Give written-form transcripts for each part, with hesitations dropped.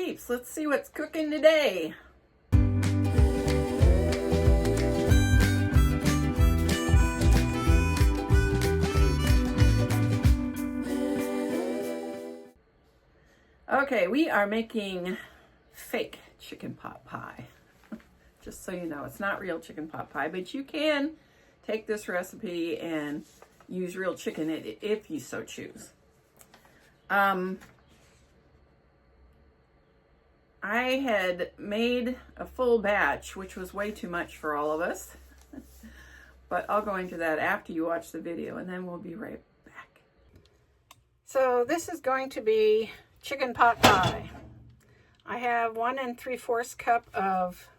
peeps, let's see what's cooking today. Okay, we are making fake chicken pot pie. Just so you know, it's not real chicken pot pie, but you can take this recipe and use real chicken if you so choose. I had made a full batch, which was way too much for all of us, but I'll go into that after you watch the video, and then we'll be right back. So this is going to be chicken pot pie. I have 1 3/4 cup of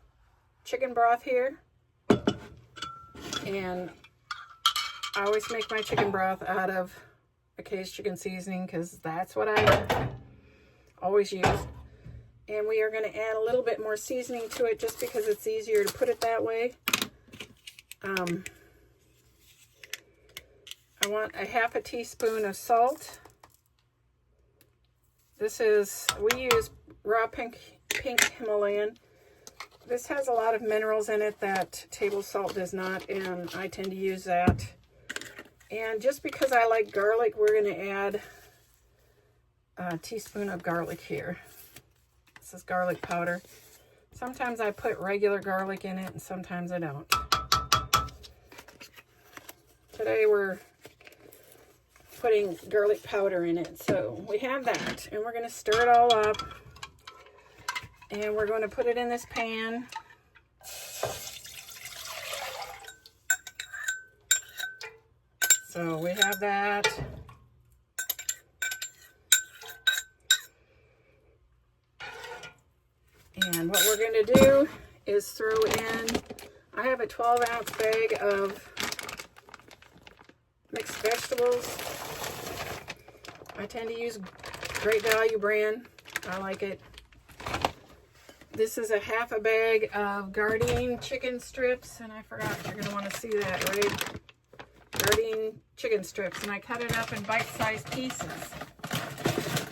chicken broth here, and I always make my chicken broth out of a caged chicken seasoning because that's what I always use. And we are going to add a little bit more seasoning to it just because it's easier to put it that way. I want a 1/2 teaspoon of salt. We use raw pink Himalayan. This has a lot of minerals in it that table salt does not, and I tend to use that. And just because I like garlic, we're going to add a teaspoon of garlic here. This is garlic powder. Sometimes I put regular garlic in it, and sometimes I don't. Today we're putting garlic powder in it. So we have that, and we're going to stir it all up. And we're going to put it in this pan. So we have that. And what we're going to do is throw in, I have a 12-ounce bag of mixed vegetables. I tend to use Great Value brand. I like it. This is a 1/2 bag of Gardein chicken strips, and I forgot, you're going to want to see that, right? Gardein chicken strips, and I cut it up in bite-sized pieces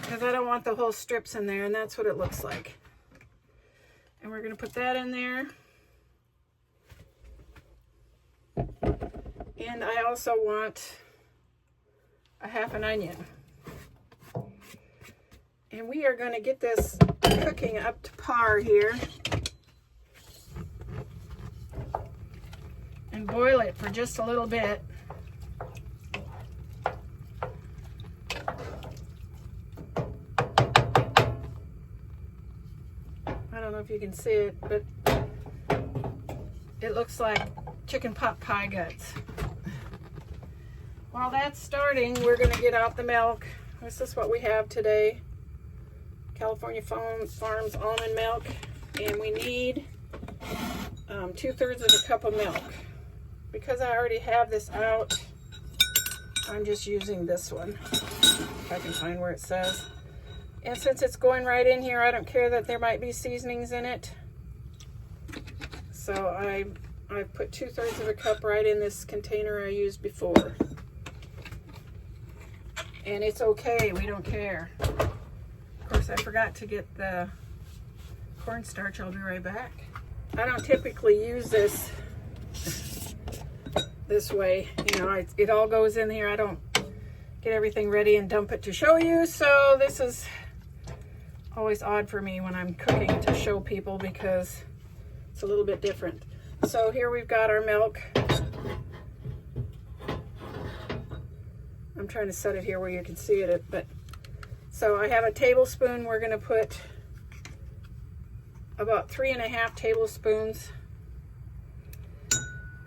because I don't want the whole strips in there, and that's what it looks like. And we're going to put that in there. And I also want a 1/2 onion. And we are going to get this cooking up to par here and boil it for just a little bit. I don't know if you can see it, but it looks like chicken pot pie guts. While that's starting, we're going to get out the milk. This is what we have today. California Farms almond milk, and we need 2/3 of a cup of milk. Because I already have this out, I'm just using this one, if I can find where it says. And since it's going right in here, I don't care that there might be seasonings in it. So I put 2/3 of a cup right in this container I used before. And it's okay, we don't care. Of course, I forgot to get the cornstarch. I'll be right back. I don't typically use this way. You know, it all goes in here. I don't get everything ready and dump it to show you. So this is always odd for me when I'm cooking to show people because it's a little bit different. So here we've got our milk. I'm trying to set it here where you can see it, but so I have a tablespoon. We're going to put about 3.5 tablespoons,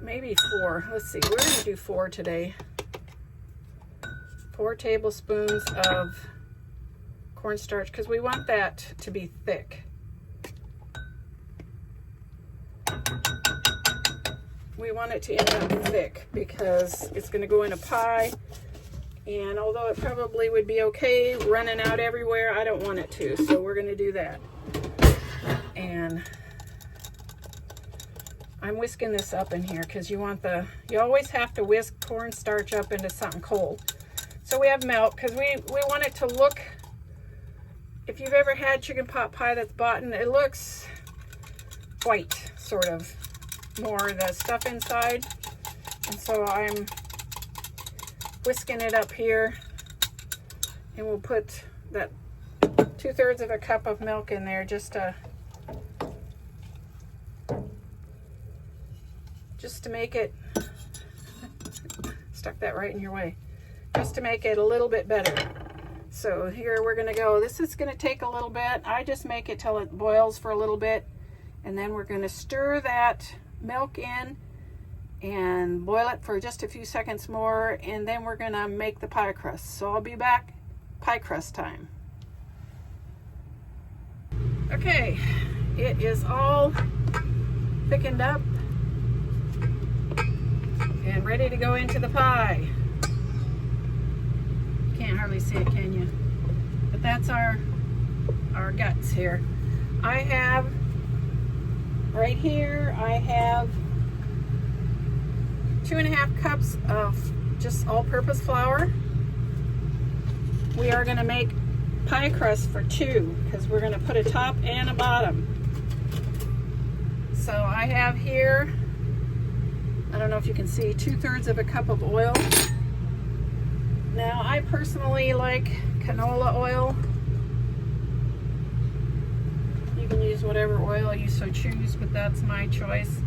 maybe 4. Let's see, we're going to do 4 today. 4 tablespoons of cornstarch because we want that to be thick. We want it to end up thick because it's going to go in a pie. And although it probably would be okay running out everywhere, I don't want it to. So we're going to do that. And I'm whisking this up in here because you always have to whisk cornstarch up into something cold. So we have milk because we want it to look if you've ever had chicken pot pie that's bought in, it looks white, sort of, more the stuff inside. And so I'm whisking it up here, and we'll put that 2/3 of a cup of milk in there just to make it, stuck that right in your way, just to make it a little bit better. So here we're gonna go, this is gonna take a little bit. I just make it till it boils for a little bit, and then we're gonna stir that milk in and boil it for just a few seconds more, and then we're gonna make the pie crust. So I'll be back, pie crust time. Okay, it is all thickened up and ready to go into the pie. Can't hardly see it, can you? But that's our guts here. I have right here, I have 2.5 cups of just all-purpose flour. We are going to make pie crust for 2 because we're going to put a top and a bottom. So I have here, I don't know if you can see, 2/3 of a cup of oil. Now I personally like canola oil. You can use whatever oil you so choose, but that's my choice.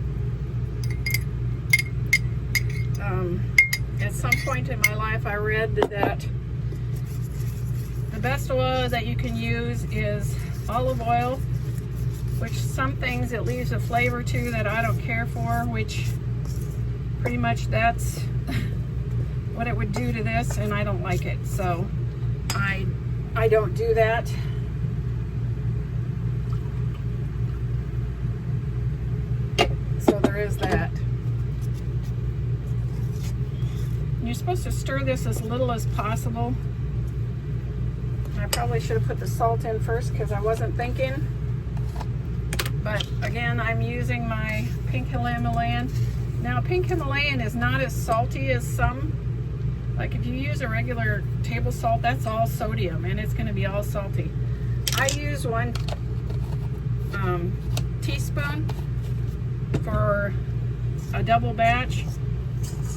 At some point in my life I read that the best oil that you can use is olive oil, which some things it leaves a flavor to that I don't care for, which pretty much that's what it would do to this, and I don't like it, so I don't do that. So there is that. You're supposed to stir this as little as possible. I probably should have put the salt in first because I wasn't thinking. But again, I'm using my pink Himalayan. Now, pink Himalayan is not as salty as some. Like if you use a regular table salt, that's all sodium and it's going to be all salty. I use 1 teaspoon for a double batch.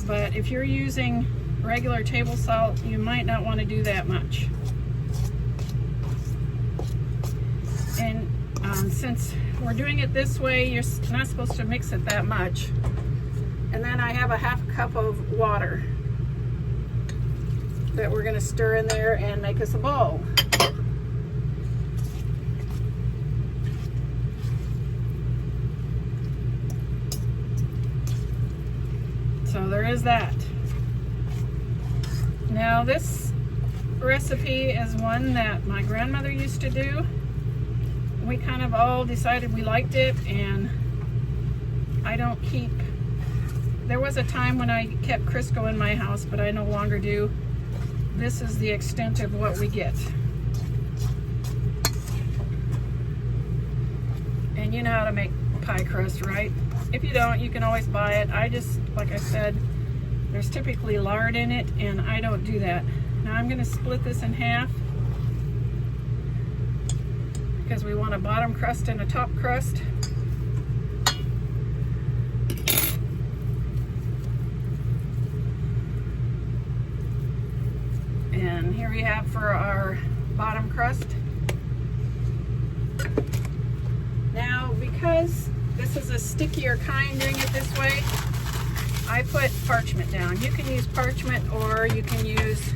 But if you're using regular table salt, you might not want to do that much. And since we're doing it this way, you're not supposed to mix it that much. And then I have a 1/2 cup of water that we're going to stir in there and make us a bowl. So there is that. Now this recipe is one that my grandmother used to do. We kind of all decided we liked it, and I don't keep, there was a time when I kept Crisco in my house, but I no longer do. This is the extent of what we get. And you know how to make pie crust, right? If you don't, you can always buy it. I just, like I said, there's typically lard in it, and I don't do that. Now I'm going to split this in half because we want a bottom crust and a top crust. And here we have for our bottom crust. Now, because this is a stickier kind doing it this way, I put parchment down. You can use parchment or you can use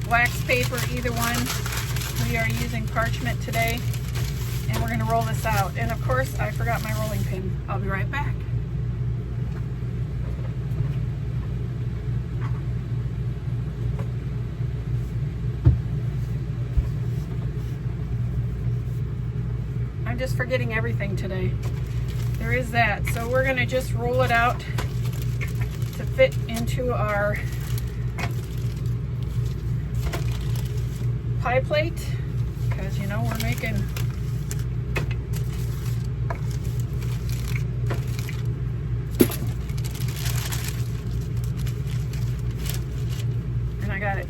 wax paper, either one. We are using parchment today, and we're going to roll this out. And of course, I forgot my rolling pin. I'll be right back. I'm just forgetting everything today. There is that. So we're going to just roll it out to fit into our pie plate, because you know we're making and I got it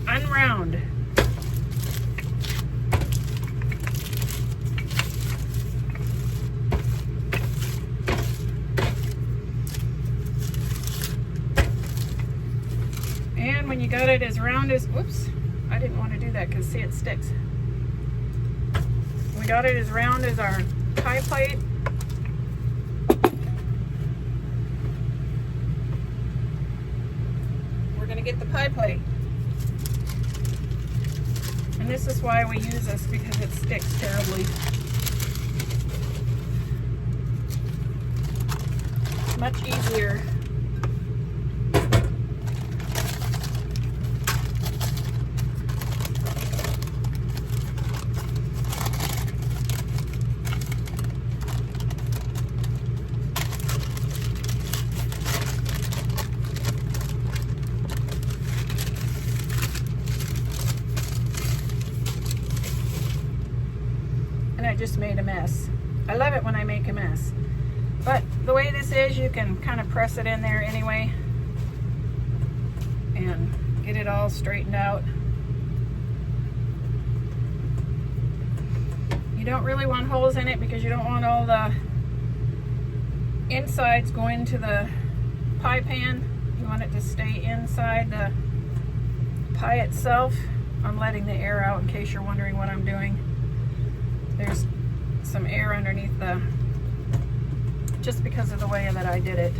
unround. got it as round as, whoops, I didn't want to do that because see it sticks. We got it as round as our pie plate. We're going to get the pie plate. And this is why we use this, because it sticks terribly. It's much easier. I just made a mess. I love it when I make a mess. But the way this is, you can kind of press it in there anyway and get it all straightened out. You don't really want holes in it because you don't want all the insides going to the pie pan. You want it to stay inside the pie itself. I'm letting the air out in case you're wondering what I'm doing. There's some air underneath the, just because of the way that I did it.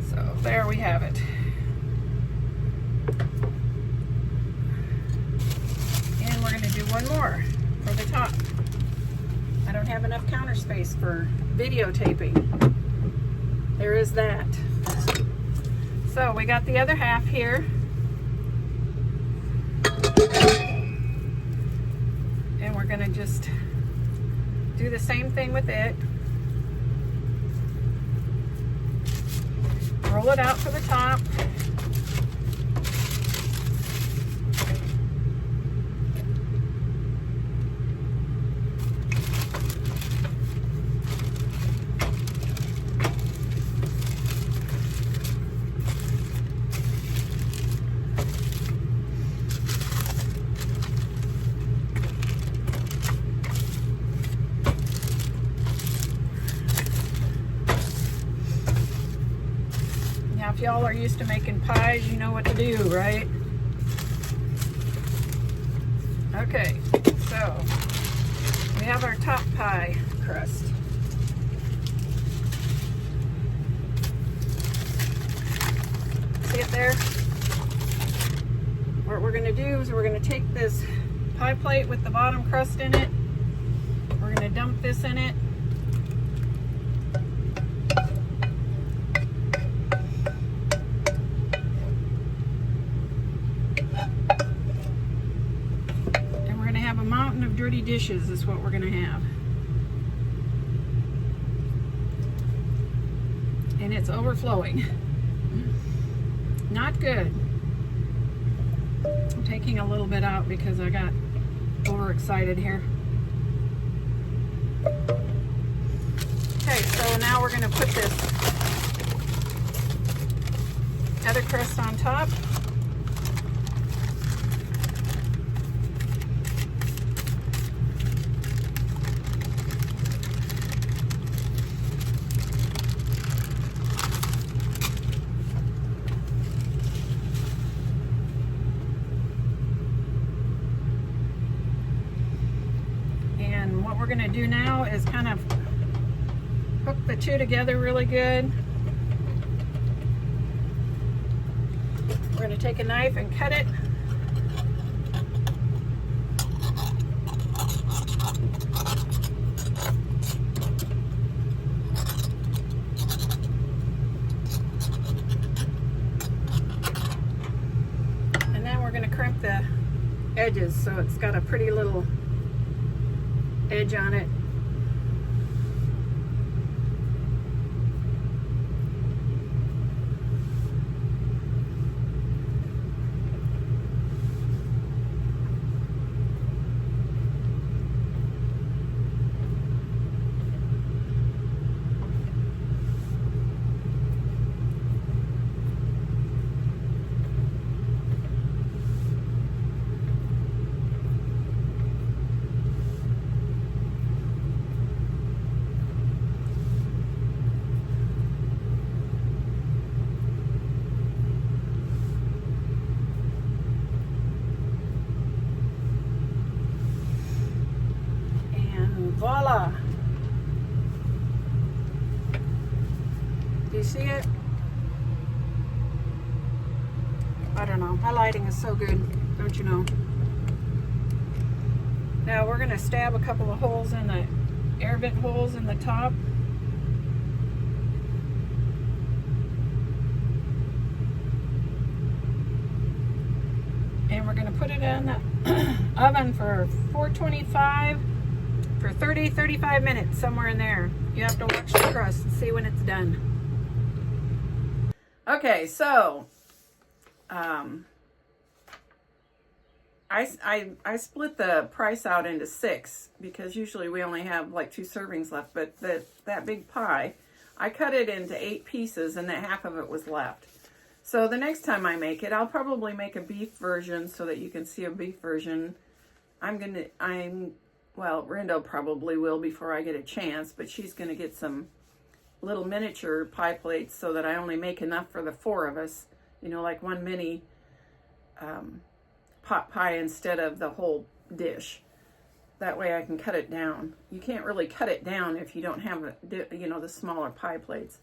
So there we have it. And we're going to do one more for the top. I don't have enough counter space for videotaping. There is that. So we got the other half here. And we're going to just do the same thing with it. Roll it out for the top. If y'all are used to making pies, you know what to do, right? Okay, so we have our top pie crust. See it there? What we're going to do is we're going to take this pie plate with the bottom crust in it. We're going to dump this in it. Dirty dishes is what we're going to have. And it's overflowing. Not good. I'm taking a little bit out because I got overexcited here. Okay, so now we're going to put this other crust on top. What we're going to do now is kind of hook the two together really good. We're going to take a knife and cut it. And then we're going to crimp the edges so it's got a pretty little edge on it. see it? I don't know. My lighting is so good, don't you know? Now we're going to stab a couple of holes in the air vent holes in the top. And we're going to put it in the oven for 425 for 35 minutes, somewhere in there. You have to watch the crust and see when it's done. Okay, so I split the price out into 6 because usually we only have like 2 servings left, but that big pie, I cut it into 8 pieces and that half of it was left. So the next time I make it, I'll probably make a beef version so that you can see a beef version. Well, Rendo probably will before I get a chance, but she's going to get some little miniature pie plates so that I only make enough for the 4 of us. You know, like one mini pot pie instead of the whole dish. That way I can cut it down. You can't really cut it down if you don't have, the smaller pie plates.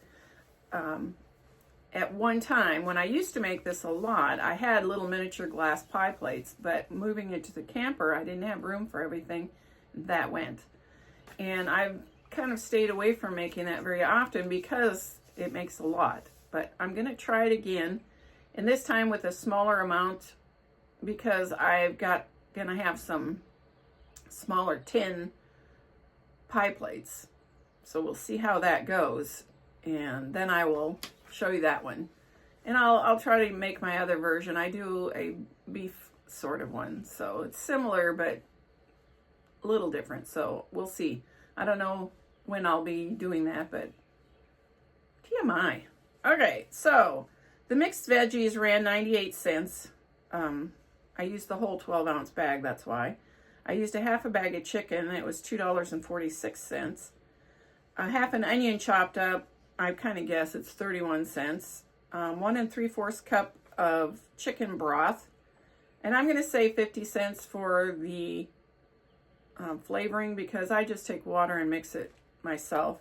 At one time, when I used to make this a lot, I had little miniature glass pie plates, but moving into the camper, I didn't have room for everything. That went. And I've kind of stayed away from making that very often because it makes a lot. But I'm going to try it again, and this time with a smaller amount because I've going to have some smaller tin pie plates. So we'll see how that goes, and then I will show you that one. And I'll try to make my other version. I do a beef sort of one, so it's similar but a little different. So we'll see. I don't know when I'll be doing that, but TMI. Okay, so the mixed veggies ran 98 cents. I used the whole 12-ounce bag, that's why. I used a half a bag of chicken, and it was $2.46. A half an onion chopped up, I kind of guess it's 31 cents. 1 3/4 cup of chicken broth. And I'm going to say 50 cents for the flavoring because I just take water and mix it myself.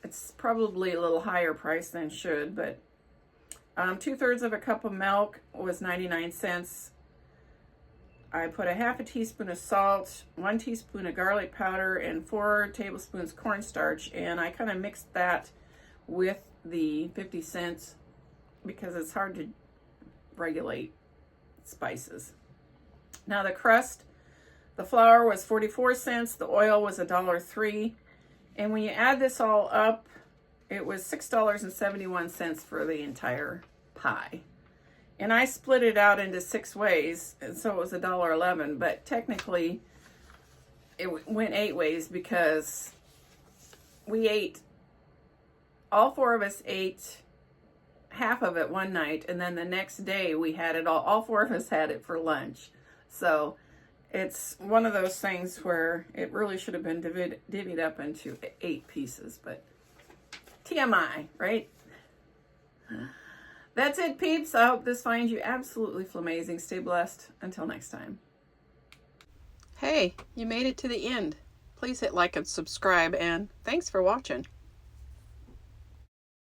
It's probably a little higher price than it should, but 2/3 of a cup of milk was 99 cents. I put a half a teaspoon of salt, 1 teaspoon of garlic powder, and 4 tablespoons cornstarch, and I kind of mixed that with the 50 cents because it's hard to regulate spices. Now the crust, the flour was 44 cents, the oil was $1.03, and when you add this all up, it was $6.71 for the entire pie. And I split it out into 6 ways, and so it was $1.11, but technically it went 8 ways because all 4 of us ate half of it one night, and then the next day we had it all 4 of us had it for lunch. So it's one of those things where it really should have been divvied up into 8 pieces, but TMI, right? That's it, peeps. I hope this finds you absolutely flamazing. Stay blessed. Until next time. Hey, you made it to the end. Please hit like and subscribe, and thanks for watching.